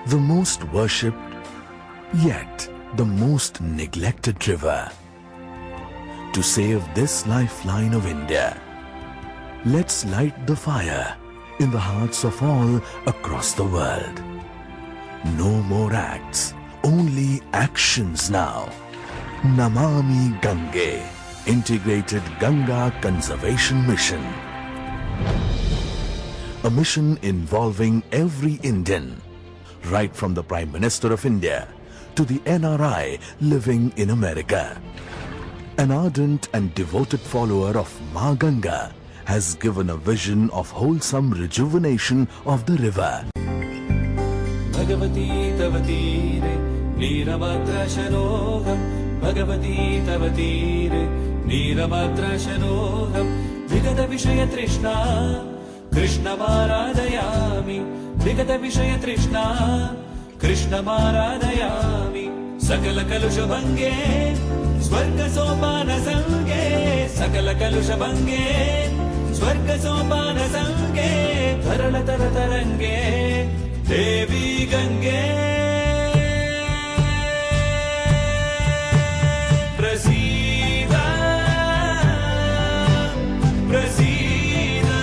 the most worshipped, yet the most neglected river. To save this lifeline of India, let's light the fire in the hearts of all across the world. No more acts, only actions now. Namami Gange, Integrated Ganga Conservation Mission. A mission involving every Indian, right from the Prime Minister of India to the NRI living in America. An ardent and devoted follower of Ma Ganga has given a vision of wholesome rejuvenation of the river. Bhagavati Tavatire Niramadrashanoham Bhagavati Tavatire Niramadrashanoham Vigata Vishaya Trishna Krishna Maradayami Vigata Vishaya Trishna Krishna Maradayami Sakala Kalusha Bhange Swarga Sopana Sange Sakala Kalusha Bhange Swarga Sopana Sange Tarala Taratarange Devi Gange Prasida Prasida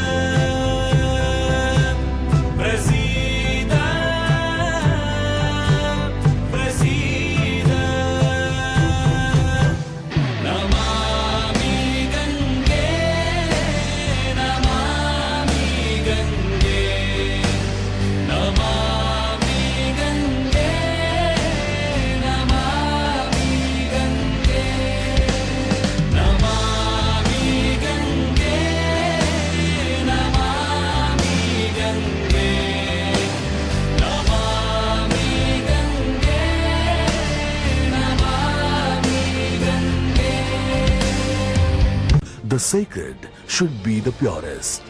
Prasida Prasida Namami Gange Namami Gange Namami Gange Namami Gange Namami Gange Namami Gange Namami Gange Namami Gange. The sacred should be the purest.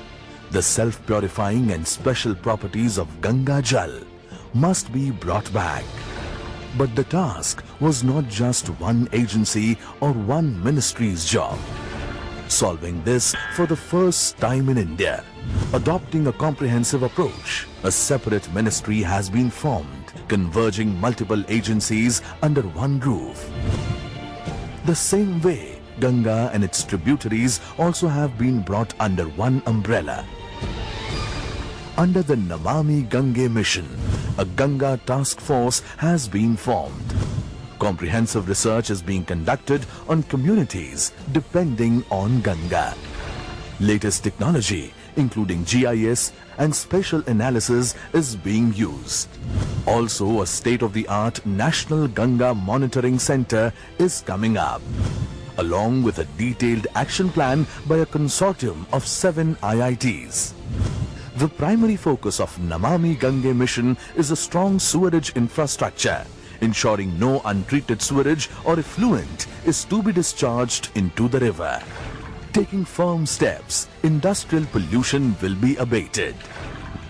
The self-purifying and special properties of Ganga Jal must be brought back. But the task was not just one agency or one ministry's job. Solving this for the first time in India, adopting a comprehensive approach, a separate ministry has been formed, converging multiple agencies under one roof. The same way, Ganga and its tributaries also have been brought under one umbrella. Under the Namami Gange mission, a Ganga task force has been formed. Comprehensive research is being conducted on communities depending on Ganga. Latest technology, including GIS and spatial analysis, is being used. Also, a state-of-the-art National Ganga Monitoring Center is coming up, along with a detailed action plan by a consortium of 7 IITs. The primary focus of Namami Gange mission is a strong sewerage infrastructure, ensuring no untreated sewage or effluent is to be discharged into the river. Taking firm steps, industrial pollution will be abated.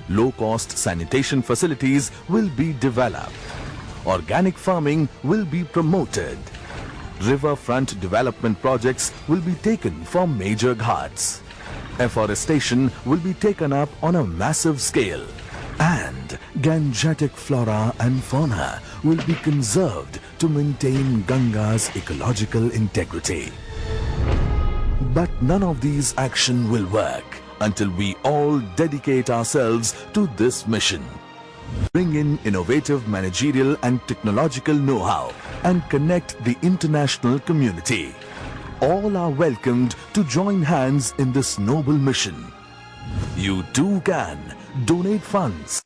Low-cost sanitation facilities will be developed. Organic farming will be promoted. Riverfront development projects will be taken for major ghats. Afforestation will be taken up on a massive scale. And Gangetic flora and fauna will be conserved to maintain Ganga's ecological integrity. But none of these actions will work until we all dedicate ourselves to this mission. Bring in innovative managerial and technological know-how and connect the international community. All are welcomed to join hands in this noble mission. You too can donate funds,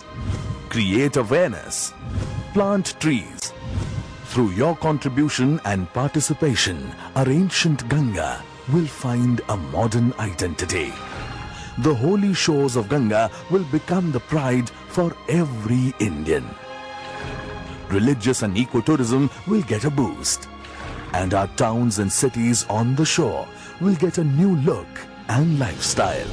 create awareness, plant trees. Through your contribution and participation, our ancient Ganga will find a modern identity. The holy shores of Ganga will become the pride for every Indian. Religious and ecotourism will get a boost, and our towns and cities on the shore will get a new look and lifestyle.